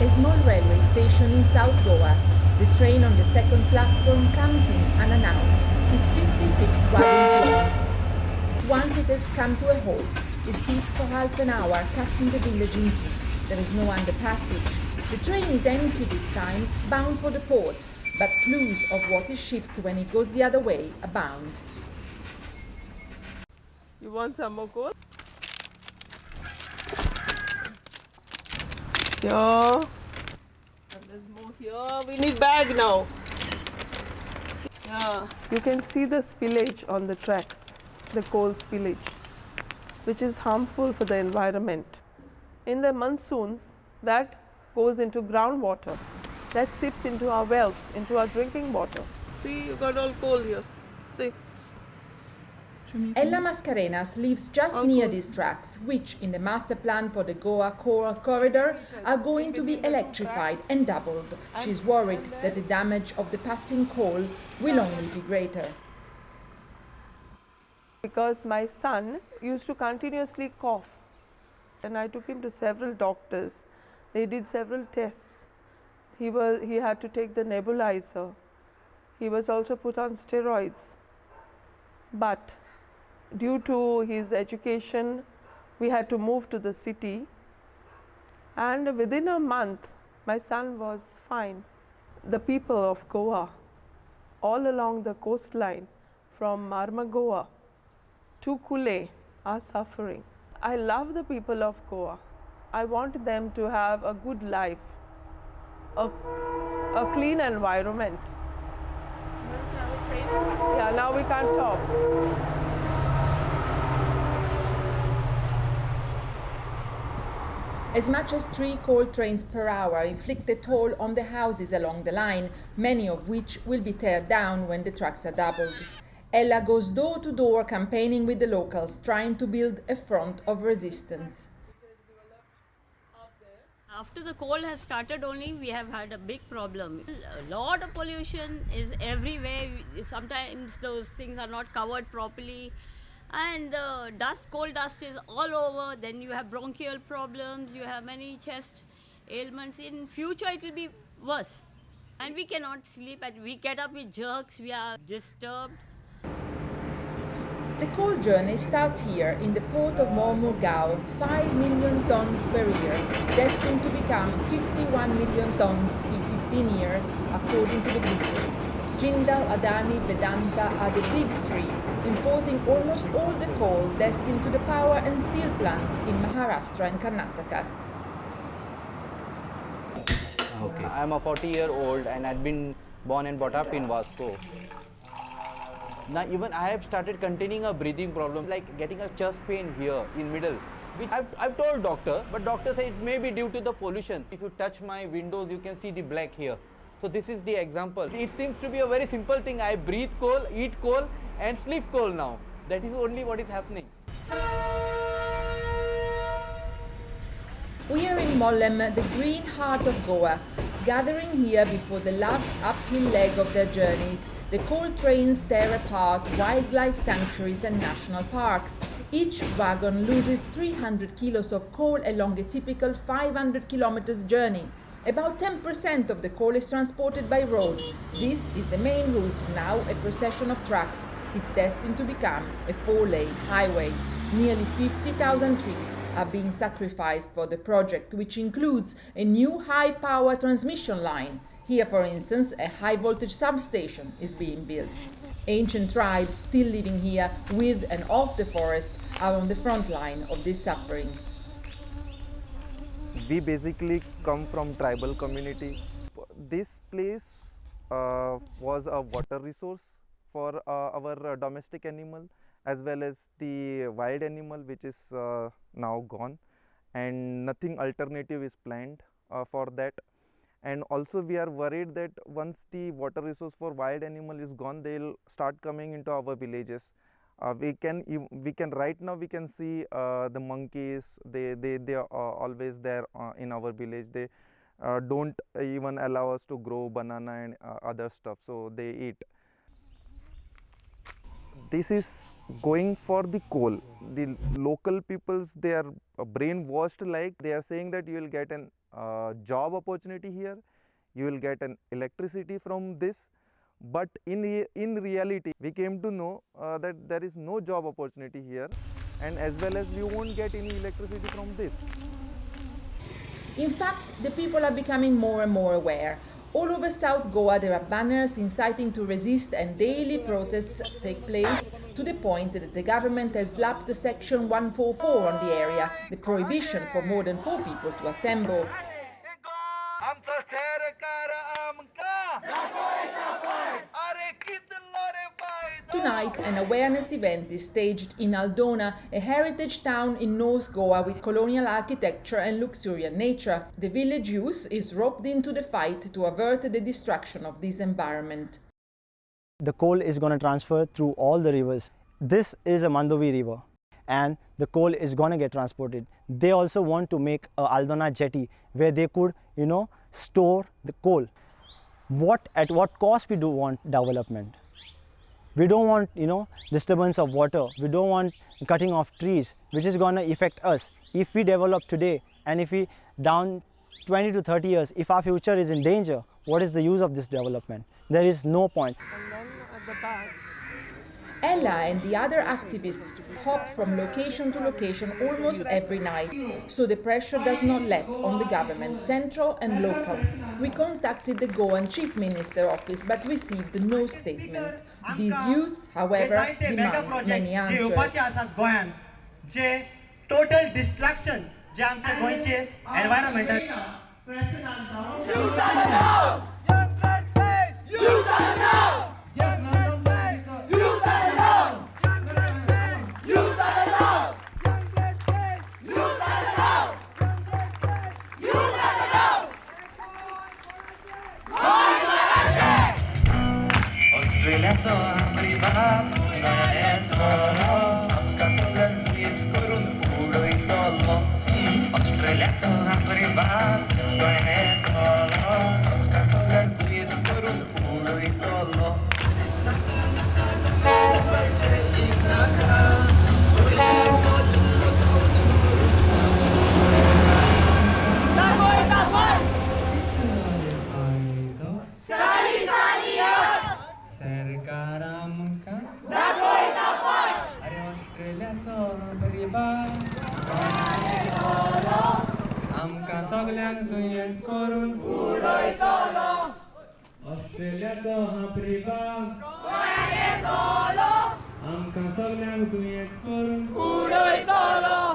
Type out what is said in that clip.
a small railway station in South Goa. The train on the second platform comes in unannounced. It's 56 wagons long. Once it has come to a halt, it sits for half an hour, cutting the village in two. There is no underpassage. The train is empty this time, bound for the port, but clues of what it shifts when it goes the other way abound. You want some more coal? Here. And there's more here. We need bag now. Yeah. You can see the spillage on the tracks, the coal spillage, which is harmful for the environment. In the monsoons, that goes into groundwater. That seeps into our wells, into our drinking water. See, you got all coal here. See. Ella Mascarenas lives just near these tracks, which, in the master plan for the Goa Coal Corridor, are going to be electrified and doubled. She's worried that the damage of the passing coal will only be greater. Because my son used to continuously cough, and I took him to several doctors. They did several tests. He had to take the nebulizer. He was also put on steroids. But due to his education, we had to move to the city, and within a month my son was fine. The people of Goa, all along the coastline from Marmagoa to Kule, are suffering. I love the people of Goa. I want them to have a good life, a clean environment. Yeah, now we can't talk. As much as 3 coal trains per hour inflict a toll on the houses along the line, many of which will be teared down when the tracks are doubled. Ella goes door to door campaigning with the locals, trying to build a front of resistance. After the coal has started only, we have had a big problem. A lot of pollution is everywhere. Sometimes those things are not covered properly. And the coal dust is all over. Then you have bronchial problems, you have many chest ailments. In future, it will be worse. And we cannot sleep. We get up with jerks. We are disturbed. The coal journey starts here in the port of Mormugao, 5 million tons per year, destined to become 51 million tons in 15 years, according to the blueprint. Jindal, Adani, Vedanta are the big three, importing almost all the coal destined to the power and steel plants in Maharashtra and Karnataka. Okay. I'm a 40-year-old and I've been born and brought up in Vasco. Now even I have started containing a breathing problem, like getting a chest pain here in middle, which I've told doctor, but doctor says it may be due to the pollution. If you touch my windows, you can see the black here. So this is the example. It seems to be a very simple thing. I breathe coal, eat coal and sleep coal now. That is only what is happening. We are in Mollem, the green heart of Goa, gathering here before the last uphill leg of their journeys. The coal trains tear apart wildlife sanctuaries and national parks. Each wagon loses 300 kilos of coal along a typical 500 kilometers journey. About 10% of the coal is transported by road. This is the main route, now a procession of trucks. It's destined to become a 4-lane highway. Nearly 50,000 trees are being sacrificed for the project, which includes a new high-power transmission line. Here, for instance, a high-voltage substation is being built. Ancient tribes still living here with and off the forest are on the front line of this suffering. We basically come from tribal community. This place was a water resource for our domestic animal as well as the wild animal, which is now gone, and nothing alternative is planned for that. And also we are worried that once the water resource for wild animal is gone, they will start coming into our villages. We can right now we can see the monkeys. They are always there in our village. They don't even allow us to grow banana and other stuff, so they eat. this is going for the coal. The local peoples, they are brainwashed, like they are saying that you will get an job opportunity here, you will get an electricity from this, but in reality we came to know that there is no job opportunity here, and as well as we won't get any electricity from this. In fact, the people are becoming more and more aware. All over South Goa there are banners inciting to resist, and daily protests take place, to the point that the government has slapped the Section 144 on the area, the prohibition for more than 4 people to assemble. Tonight, an awareness event is staged in Aldona, a heritage town in North Goa with colonial architecture and luxuriant nature. The village youth is roped into the fight to avert the destruction of this environment. The coal is going to transfer through all the rivers. This is a Mandovi river, and the coal is going to get transported. They also want to make a Aldona jetty where they could, store the coal. At what cost we do want development? We don't want, disturbance of water. We don't want cutting of trees, which is going to affect us. If we develop today, and if we down 20 to 30 years, if our future is in danger, what is the use of this development? There is no point. And then at the back, Ella and the other activists hop from location to location almost every night, so the pressure does not let on the government, central and local. We contacted the Goan Chief Minister office but received no statement. These youths, however, demand many answers. Total destruction जे आमच्या गोंयचे एनवायरमेंटाक ऑस्ट्रेलियाचो आपली बाप गोंयांतलो आमकां सगळ्यांक NEET करून उडयतलो ऑस्ट्रेलियाचो आपली बाप गोंयांतलो आमकां सगळ्यांक नीट करून उडयतलो सरकार आमकां अरे ऑस्ट्रेलियाचो गरीबाक आमकां सगळ्यांक दुयेंत करून उडयतलो ऑस्ट्रेलियाचो गरीबाक आमकां सगळ्यांक दुयेंत करून उडयतलो